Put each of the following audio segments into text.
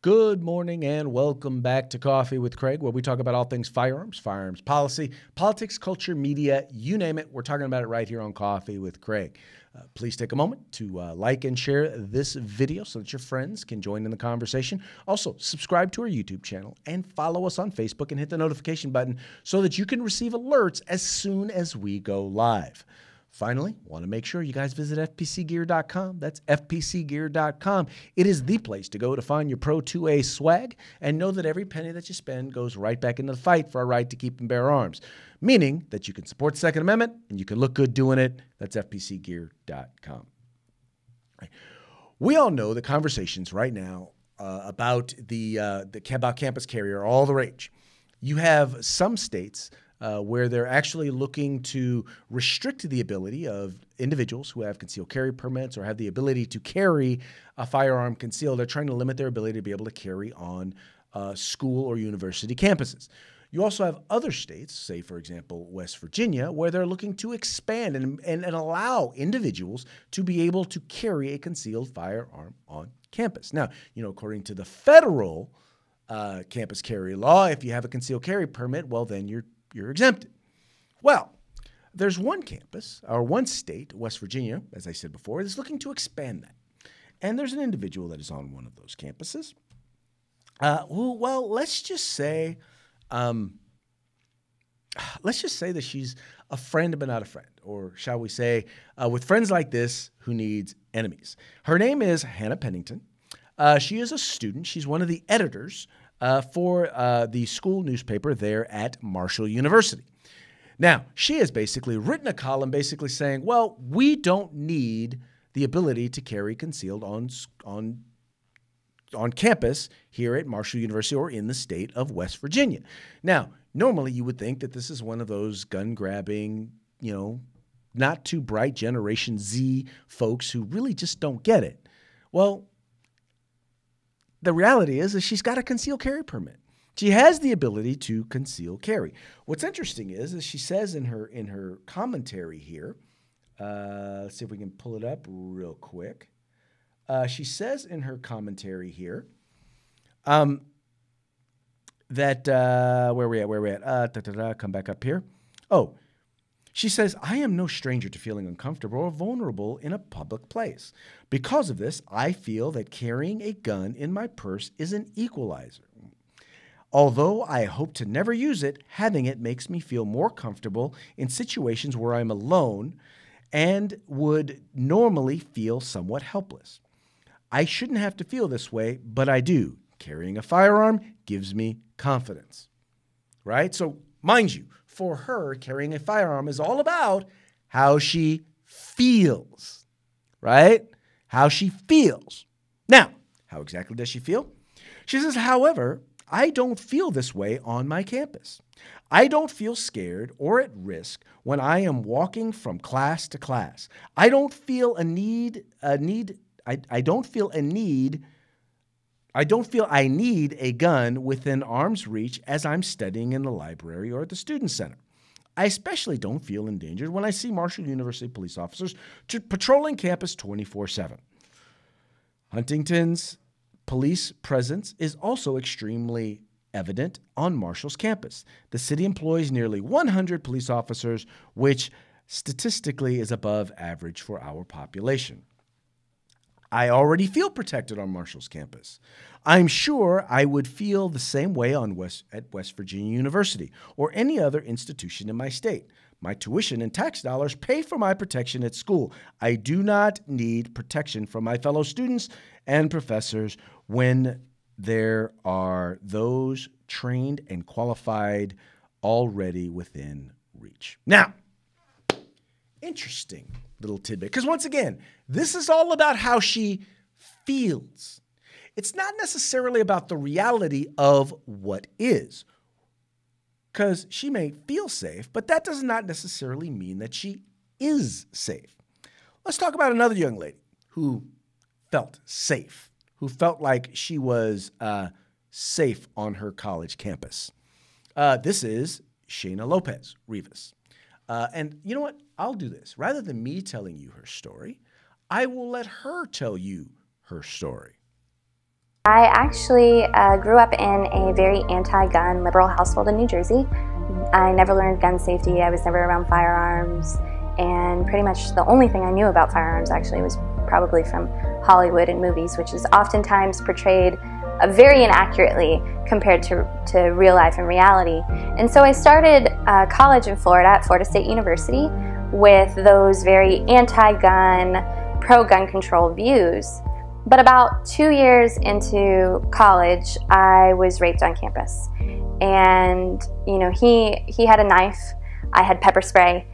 Good morning and welcome back to Coffee with Craig, where we talk about all things firearms, firearms policy, politics, culture, media, you name it. We're talking about it right here on Coffee with Craig. Please take a moment to like and share this video so that your friends can join in the conversation. Also, subscribe to our YouTube channel and follow us on Facebook and hit the notification button so that you can receive alerts as soon as we go live. Finally, want to make sure you guys visit fpcgear.com. That's fpcgear.com. It is the place to go to find your Pro 2A swag and know that every penny that you spend goes right back into the fight for our right to keep and bear arms, meaning that you can support the Second Amendment and you can look good doing it. That's fpcgear.com. Right. We all know the conversations right now about about campus carry are all the rage. You have some states where they're actually looking to restrict the ability of individuals who have concealed carry permits or have the ability to carry a firearm concealed. They're trying to limit their ability to be able to carry on school or university campuses. You also have other states, say, for example, West Virginia, where they're looking to expand and allow individuals to be able to carry a concealed firearm on campus. Now, according to the federal campus carry law, if you have a concealed carry permit, well, then you're exempted. Well, there's one campus or one state, West Virginia, as I said before, that's looking to expand that. And there's an individual that is on one of those campuses. Well, let's just say that she's a friend but not a friend, or shall we say, with friends like this, who needs enemies. Her name is Hannah Pennington. She is a student. She's one of the editors for the school newspaper there at Marshall University. Now, she has basically written a column basically saying, well, we don't need the ability to carry concealed on campus here at Marshall University or in the state of West Virginia. Now, normally you would think that this is one of those gun-grabbing, not too bright Generation Z folks who really just don't get it. Well, the reality is that she's got a concealed carry permit. She has the ability to conceal carry. What's interesting is she says in her commentary here, let's see if we can pull it up real quick. She says in her commentary here that where we at? Come back up here. Oh, she says, I am no stranger to feeling uncomfortable or vulnerable in a public place. Because of this, I feel that carrying a gun in my purse is an equalizer. Although I hope to never use it, having it makes me feel more comfortable in situations where I'm alone and would normally feel somewhat helpless. I shouldn't have to feel this way, but I do. Carrying a firearm gives me confidence. Right? So, mind you, for her, carrying a firearm is all about how she feels, right? How she feels. Now, how exactly does she feel? She says, however, I don't feel this way on my campus. I don't feel scared or at risk when I am walking from class to class. I don't feel I need a gun within arm's reach as I'm studying in the library or at the student center. I especially don't feel endangered when I see Marshall University police officers patrolling campus 24/7. Huntington's police presence is also extremely evident on Marshall's campus. The city employs nearly 100 police officers, which statistically is above average for our population. I already feel protected on Marshall's campus. I'm sure I would feel the same way at West Virginia University or any other institution in my state. My tuition and tax dollars pay for my protection at school. I do not need protection from my fellow students and professors when there are those trained and qualified already within reach. Now, interesting little tidbit, because once again, this is all about how she feels. It's not necessarily about the reality of what is, because she may feel safe, but that does not necessarily mean that she is safe. Let's talk about another young lady who felt safe, who felt like she was safe on her college campus. This is Shana Lopez Rivas. And you know what? I'll do this. Rather than me telling you her story, I will let her tell you her story. I actually grew up in a very anti-gun liberal household in New Jersey. I never learned gun safety. I was never around firearms. And pretty much the only thing I knew about firearms actually was probably from Hollywood and movies, which is oftentimes portrayed very inaccurately compared to real life and reality. And so I started college in Florida at Florida State University with those very anti-gun, pro-gun control views. But about 2 years into college, I was raped on campus. And, you know, he had a knife, I had pepper spray.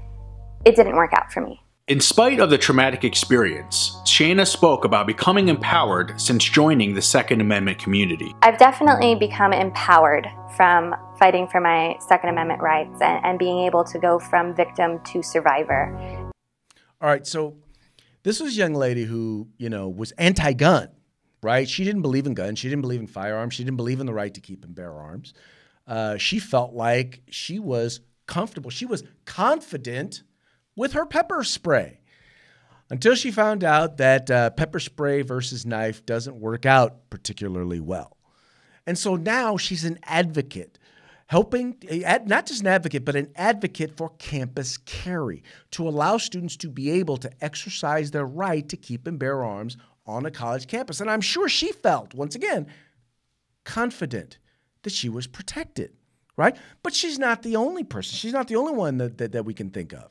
It didn't work out for me. In spite of the traumatic experience, Shana spoke about becoming empowered since joining the Second Amendment community. I've definitely become empowered from fighting for my Second Amendment rights and being able to go from victim to survivor. All right, so this was a young lady who, you know, was anti-gun, right? She didn't believe in guns. She didn't believe in firearms. She didn't believe in the right to keep and bear arms. She felt like she was comfortable. She was confident with her pepper spray until she found out that pepper spray versus knife doesn't work out particularly well. And so now she's an advocate, helping, not just an advocate, but an advocate for campus carry to allow students to be able to exercise their right to keep and bear arms on a college campus. And I'm sure she felt, once again, confident that she was protected, right? But she's not the only person. She's not the only one that we can think of.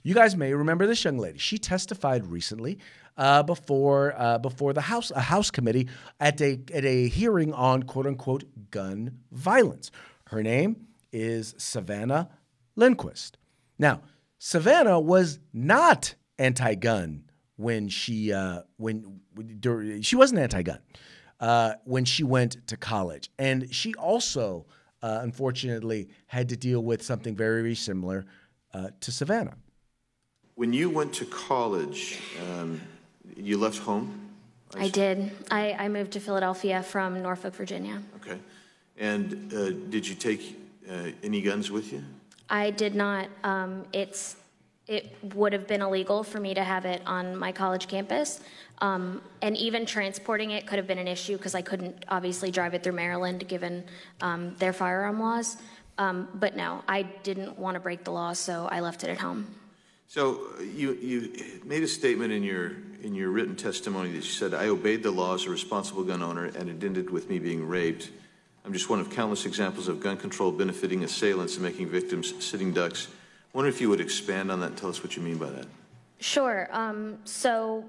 You guys may remember this young lady. She testified recently before the House committee at a hearing on quote unquote gun violence. Her name is Savannah Lindquist. Now, Savannah was not anti-gun when she wasn't anti-gun when she went to college, and she also unfortunately had to deal with something very similar to Savannah. When you went to college, you left home? I did. I moved to Philadelphia from Norfolk, Virginia. Okay. And did you take any guns with you? I did not. It would have been illegal for me to have it on my college campus. And even transporting it could have been an issue because I couldn't obviously drive it through Maryland given their firearm laws. But no, I didn't want to break the law, so I left it at home. So you made a statement in your written testimony that you said, "I obeyed the law as a responsible gun owner, and it ended with me being raped. I'm just one of countless examples of gun control benefiting assailants and making victims sitting ducks." I wonder if you would expand on that and tell us what you mean by that. Sure. So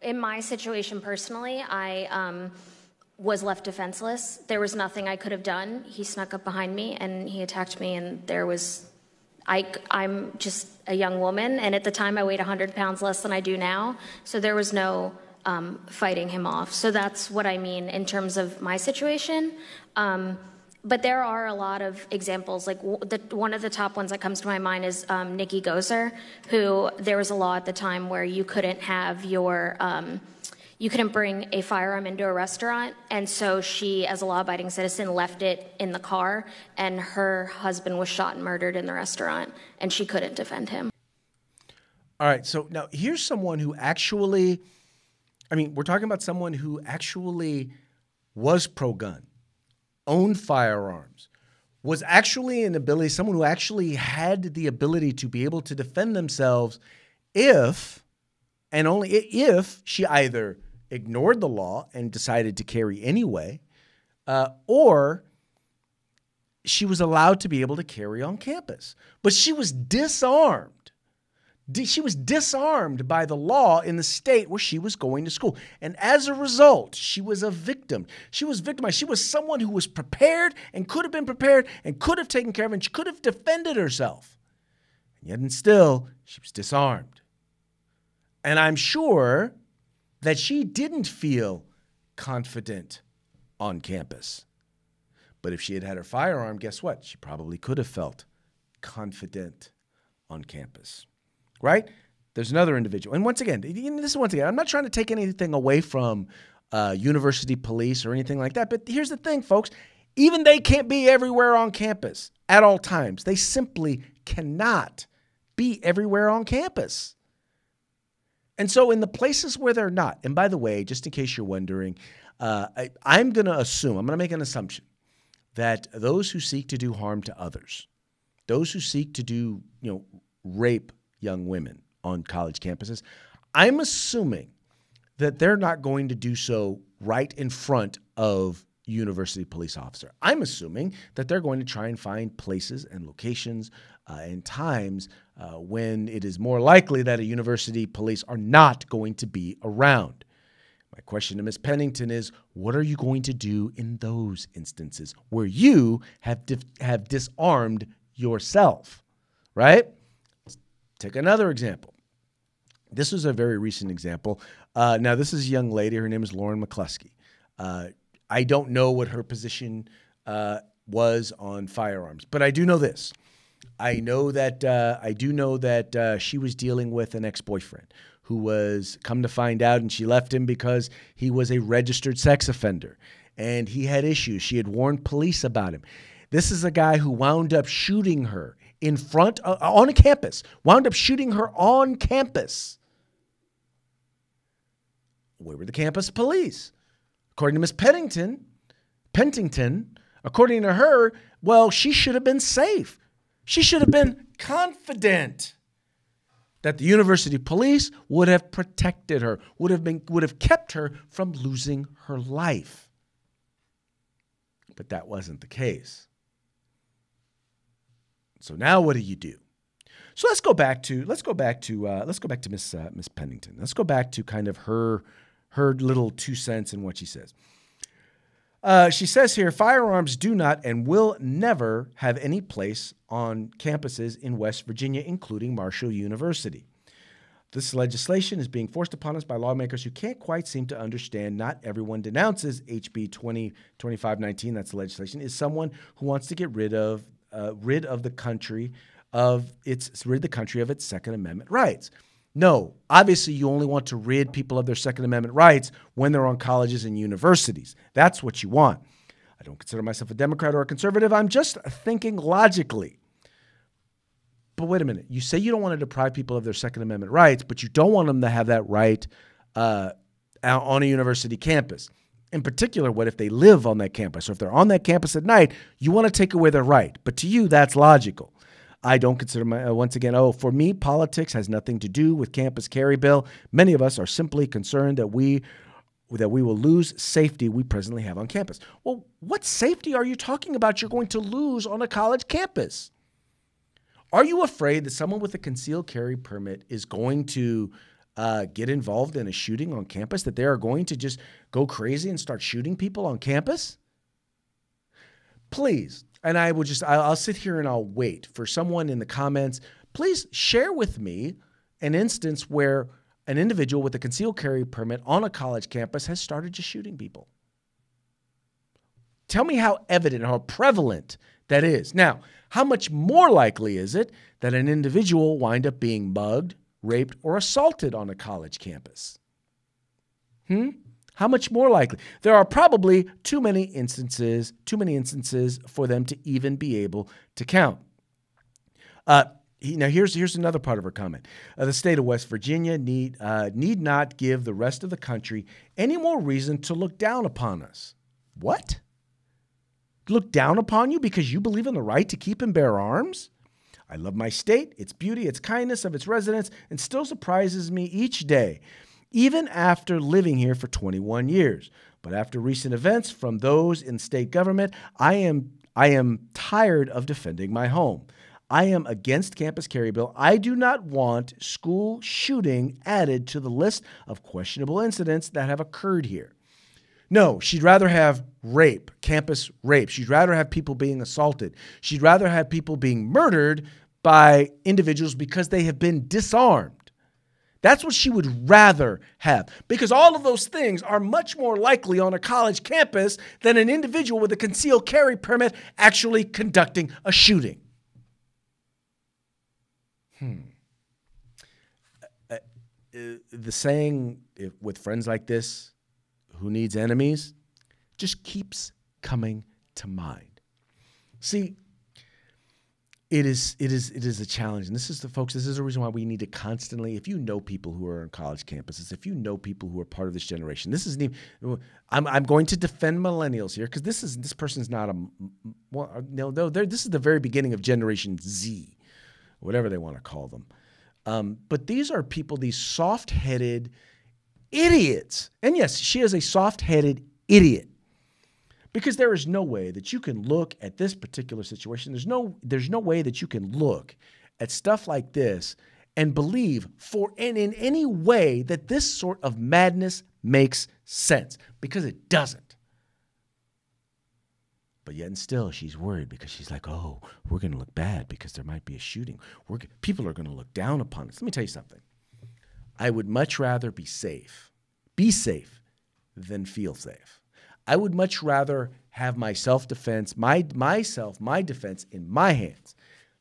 in my situation personally, I was left defenseless. There was nothing I could have done. He snuck up behind me and he attacked me, and there was... I'm just a young woman, and at the time I weighed 100 pounds less than I do now, so there was no fighting him off. So that's what I mean in terms of my situation. But there are a lot of examples. Like one of the top ones that comes to my mind is Nikki Gozer, who there was a law at the time where you couldn't have your... you couldn't bring a firearm into a restaurant, and so she, as a law-abiding citizen, left it in the car, and her husband was shot and murdered in the restaurant, and she couldn't defend him. All right, so now here's someone who actually, I mean, we're talking about someone who actually was pro-gun, owned firearms, was actually someone who actually had the ability to be able to defend themselves if, and only if, she either ignored the law and decided to carry anyway, or she was allowed to be able to carry on campus. But she was disarmed. She was disarmed by the law in the state where she was going to school. And as a result, she was a victim. She was victimized. She was someone who was prepared and could have been prepared and could have taken care of it, and she could have defended herself. And yet and still, she was disarmed. And I'm sure that she didn't feel confident on campus. But if she had had her firearm, guess what? She probably could have felt confident on campus, right? There's another individual. And once again, I'm not trying to take anything away from university police or anything like that. But here's the thing, folks. Even they can't be everywhere on campus at all times. They simply cannot be everywhere on campus. And so in the places where they're not, and by the way, just in case you're wondering, I'm going to make an assumption that those who seek to do harm to others, those who seek to do, rape young women on college campuses, I'm assuming that they're not going to do so right in front of university police officer. I'm assuming that they're going to try and find places and locations and times when it is more likely that a university police are not going to be around. My question to Ms. Pennington is, what are you going to do in those instances where you have disarmed yourself, right? Let's take another example. This is a very recent example. Now, this is a young lady. Her name is Lauren McCluskey. I don't know what her position was on firearms, but I do know this. I do know that she was dealing with an ex-boyfriend who was, come to find out, and she left him because he was a registered sex offender and he had issues. She had warned police about him. This is a guy who wound up shooting her in front on a campus, wound up shooting her on campus. Where were the campus police? According to Ms. Pennington, according to her, well, she should have been safe. She should have been confident that the university police would have protected her, would have kept her from losing her life. But that wasn't the case. So now what do you do? So let's go back to Miss Pennington. Let's go back to kind of her little 2 cents in what she says. She says here, firearms do not and will never have any place on campuses in West Virginia, including Marshall University. This legislation is being forced upon us by lawmakers who can't quite seem to understand not everyone denounces HB 2519, that's the legislation, is someone who wants to get rid of the country of its Second Amendment rights. No, obviously you only want to rid people of their Second Amendment rights when they're on colleges and universities. That's what you want. I don't consider myself a Democrat or a conservative. I'm just thinking logically. But wait a minute. You say you don't want to deprive people of their Second Amendment rights, but you don't want them to have that right on a university campus. In particular, what if they live on that campus? Or if they're on that campus at night, you want to take away their right. But to you, that's logical. I don't consider for me, politics has nothing to do with campus carry bill. Many of us are simply concerned that we will lose safety we presently have on campus. Well, what safety are you talking about you're going to lose on a college campus? Are you afraid that someone with a concealed carry permit is going to get involved in a shooting on campus, that they are going to just go crazy and start shooting people on campus? Please. And I'll sit here and I'll wait for someone in the comments. Please share with me an instance where an individual with a concealed carry permit on a college campus has started just shooting people. Tell me how evident, how prevalent that is. Now, how much more likely is it that an individual wind up being mugged, raped, or assaulted on a college campus? How much more likely? There are probably too many instances for them to even be able to count. Now, here's another part of her comment. The state of West Virginia need not give the rest of the country any more reason to look down upon us. What? Look down upon you because you believe in the right to keep and bear arms? I love my state, its beauty, its kindness of its residents, and still surprises me each day, even after living here for 21 years. But after recent events from those in state government, I am tired of defending my home. I am against campus carry bill. I do not want school shooting added to the list of questionable incidents that have occurred here. No, she'd rather have rape, campus rape. She'd rather have people being assaulted. She'd rather have people being murdered by individuals because they have been disarmed. That's what she would rather have, because all of those things are much more likely on a college campus than an individual with a concealed carry permit actually conducting a shooting. The saying, with friends like this, who needs enemies, just keeps coming to mind. See, it is a challenge. And this is the reason why we need to constantly, if you know people who are on college campuses, if you know people who are part of this generation, this isn't even, I'm going to defend millennials here because this person's not this is the very beginning of Generation Z, whatever they want to call them. But these are people, these soft-headed idiots. And yes, she is a soft-headed idiot. Because there is no way that you can look at this particular situation. There's no way that you can look at stuff like this and believe in any way that this sort of madness makes sense, because it doesn't. But yet and still, she's worried because she's like, oh, we're going to look bad because there might be a shooting. People are going to look down upon us. Let me tell you something. I would much rather be safe than feel safe. I would much rather have my self-defense, my defense in my hands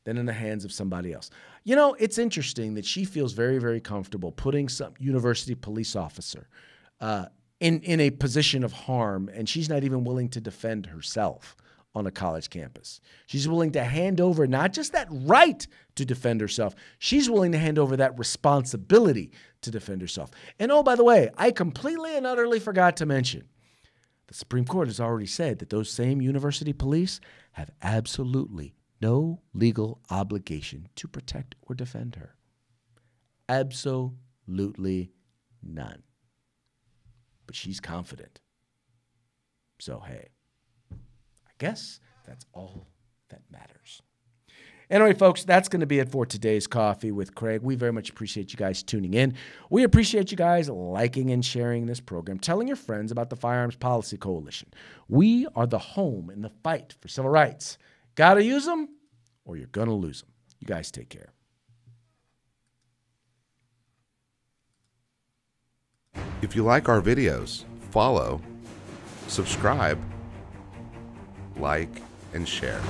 than in the hands of somebody else. You know, it's interesting that she feels very, very comfortable putting some university police officer in a position of harm, and she's not even willing to defend herself on a college campus. She's willing to hand over not just that right to defend herself, she's willing to hand over that responsibility to defend herself. And oh, by the way, I completely and utterly forgot to mention, the Supreme Court has already said that those same university police have absolutely no legal obligation to protect or defend her. Absolutely none. But she's confident. So, hey, I guess that's all that matters. Anyway, folks, that's going to be it for today's Coffee with Craig. We very much appreciate you guys tuning in. We appreciate you guys liking and sharing this program, telling your friends about the Firearms Policy Coalition. We are the home in the fight for civil rights. Got to use them or you're going to lose them. You guys take care. If you like our videos, follow, subscribe, like, and share.